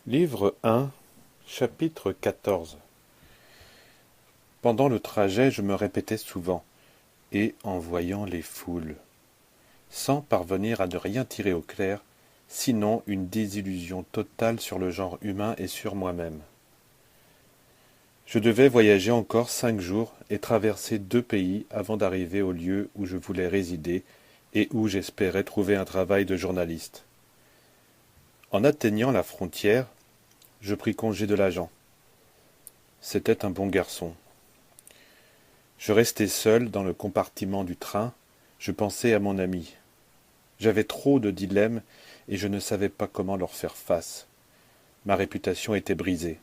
Livre 1, chapitre 14. Pendant le trajet, je me répétais souvent, et en voyant les foules, sans parvenir à ne rien tirer au clair, sinon une désillusion totale sur le genre humain et sur moi-même. Je devais voyager encore 5 jours et traverser 2 pays avant d'arriver au lieu où je voulais résider et où j'espérais trouver un travail de journaliste. En atteignant la frontière, je pris congé de l'agent. C'était un bon garçon. Je restai seul dans le compartiment du train, je pensais à mon ami. J'avais trop de dilemmes et je ne savais pas comment leur faire face. Ma réputation était brisée.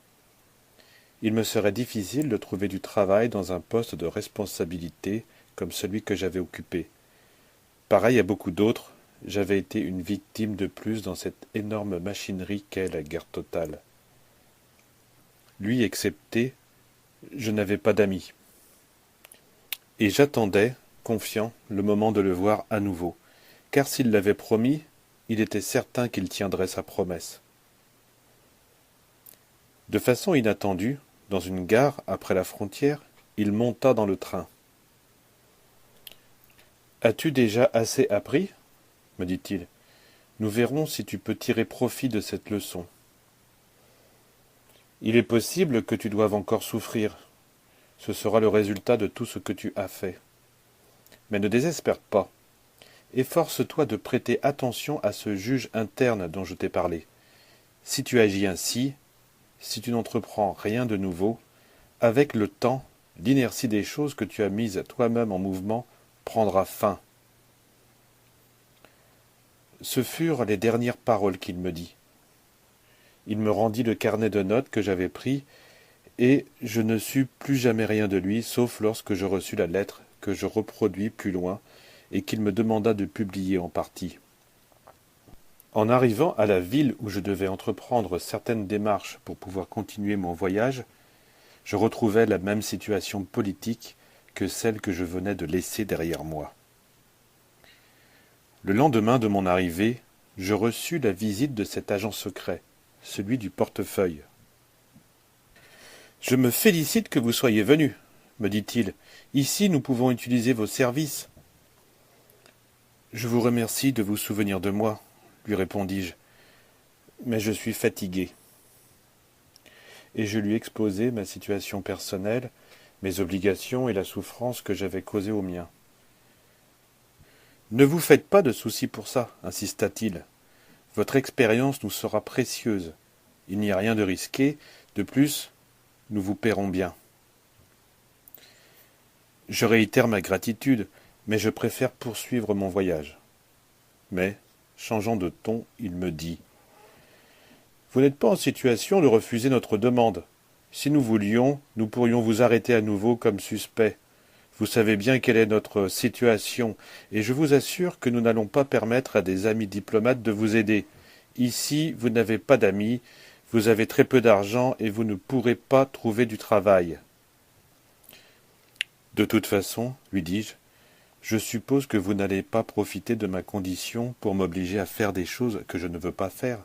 Il me serait difficile de trouver du travail dans un poste de responsabilité comme celui que j'avais occupé. Pareil à beaucoup d'autres, j'avais été une victime de plus dans cette énorme machinerie qu'est la guerre totale. Lui excepté, je n'avais pas d'amis. Et j'attendais, confiant, le moment de le voir à nouveau, car s'il l'avait promis, il était certain qu'il tiendrait sa promesse. De façon inattendue, dans une gare après la frontière, il monta dans le train. « As-tu déjà assez appris ?» me dit-il. « Nous verrons si tu peux tirer profit de cette leçon. Il est possible que tu doives encore souffrir. Ce sera le résultat de tout ce que tu as fait. Mais ne désespère pas. Efforce-toi de prêter attention à ce juge interne dont je t'ai parlé. Si tu agis ainsi, si tu n'entreprends rien de nouveau, avec le temps, l'inertie des choses que tu as mises toi-même en mouvement prendra fin. » Ce furent les dernières paroles qu'il me dit. Il me rendit le carnet de notes que j'avais pris, et je ne sus plus jamais rien de lui, sauf lorsque je reçus la lettre que je reproduis plus loin, et qu'il me demanda de publier en partie. En arrivant à la ville où je devais entreprendre certaines démarches pour pouvoir continuer mon voyage, je retrouvai la même situation politique que celle que je venais de laisser derrière moi. Le lendemain de mon arrivée, je reçus la visite de cet agent secret, celui du portefeuille. « Je me félicite que vous soyez venu, me dit-il. Ici, nous pouvons utiliser vos services. »« Je vous remercie de vous souvenir de moi, lui répondis-je, mais je suis fatigué. » Et je lui exposai ma situation personnelle, mes obligations et la souffrance que j'avais causée aux miens. « Ne vous faites pas de soucis pour ça, insista-t-il. Votre expérience nous sera précieuse. Il n'y a rien de risqué. De plus, nous vous paierons bien. » Je réitère ma gratitude, mais je préfère poursuivre mon voyage. Mais, changeant de ton, il me dit « Vous n'êtes pas en situation de refuser notre demande. Si nous voulions, nous pourrions vous arrêter à nouveau comme suspect. Vous savez bien quelle est notre situation, et je vous assure que nous n'allons pas permettre à des amis diplomates de vous aider. Ici, vous n'avez pas d'amis, vous avez très peu d'argent et vous ne pourrez pas trouver du travail. » « De toute façon, lui dis-je, je suppose que vous n'allez pas profiter de ma condition pour m'obliger à faire des choses que je ne veux pas faire. »«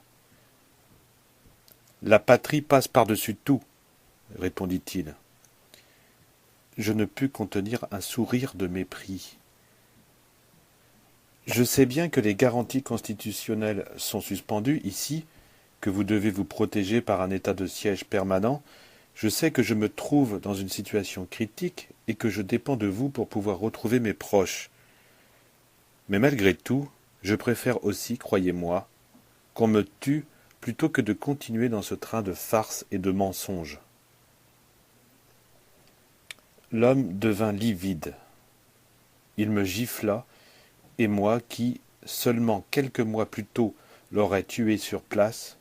La patrie passe par-dessus tout, » répondit-il. Je ne pus contenir un sourire de mépris. « Je sais bien que les garanties constitutionnelles sont suspendues ici, que vous devez vous protéger par un état de siège permanent. Je sais que je me trouve dans une situation critique et que je dépends de vous pour pouvoir retrouver mes proches. Mais malgré tout, je préfère aussi, croyez-moi, qu'on me tue plutôt que de continuer dans ce train de farces et de mensonges. » L'homme devint livide. Il me gifla, et moi qui, seulement quelques mois plus tôt, l'aurais tué sur place,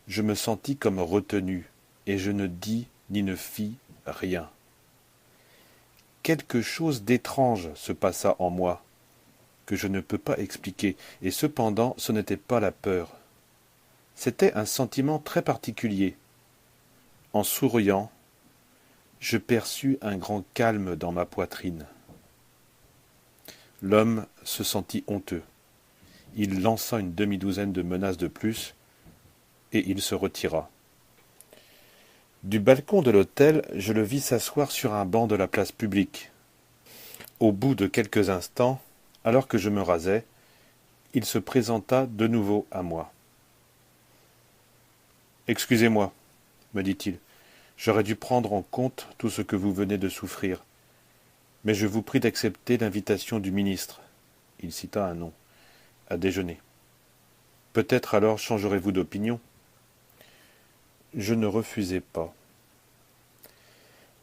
je me sentis comme retenu, et je ne dis ni ne fis rien. Quelque chose d'étrange se passa en moi, que je ne peux pas expliquer, et cependant ce n'était pas la peur. C'était un sentiment très particulier. En souriant, je perçus un grand calme dans ma poitrine. L'homme se sentit honteux. Il lança une demi-douzaine de menaces de plus, et il se retira. Du balcon de l'hôtel, je le vis s'asseoir sur un banc de la place publique. Au bout de quelques instants, alors que je me rasais, il se présenta de nouveau à moi. « Excusez-moi, me dit-il, j'aurais dû prendre en compte tout ce que vous venez de souffrir. Mais je vous prie d'accepter l'invitation du ministre, il cita un nom, à déjeuner. Peut-être alors changerez-vous d'opinion. Je ne refusai pas.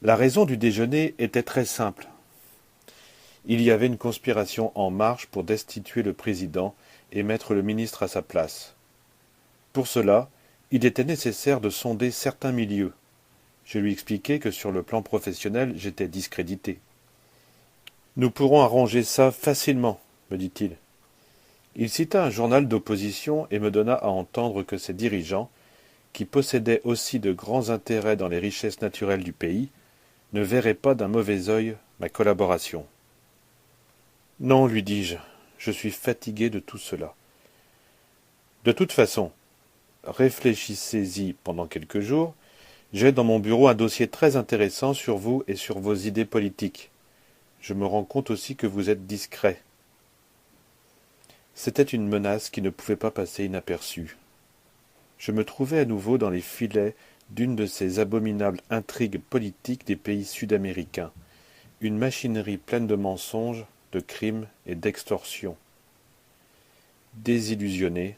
La raison du déjeuner était très simple. Il y avait une conspiration en marche pour destituer le président et mettre le ministre à sa place. Pour cela, il était nécessaire de sonder certains milieux. Je lui expliquai que sur le plan professionnel, j'étais discrédité. Nous pourrons arranger ça facilement, me dit-il. Il cita un journal d'opposition et me donna à entendre que ses dirigeants, qui possédaient aussi de grands intérêts dans les richesses naturelles du pays, ne verraient pas d'un mauvais œil ma collaboration. Non, lui dis-je, je suis fatigué de tout cela. De toute façon, réfléchissez-y pendant quelques jours. J'ai dans mon bureau un dossier très intéressant sur vous et sur vos idées politiques. Je me rends compte aussi que vous êtes discret. C'était une menace qui ne pouvait pas passer inaperçue. Je me trouvais à nouveau dans les filets d'une de ces abominables intrigues politiques des pays sud-américains, une machinerie pleine de mensonges, de crimes et d'extorsions. Désillusionné,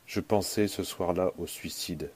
je pensais ce soir-là au suicide.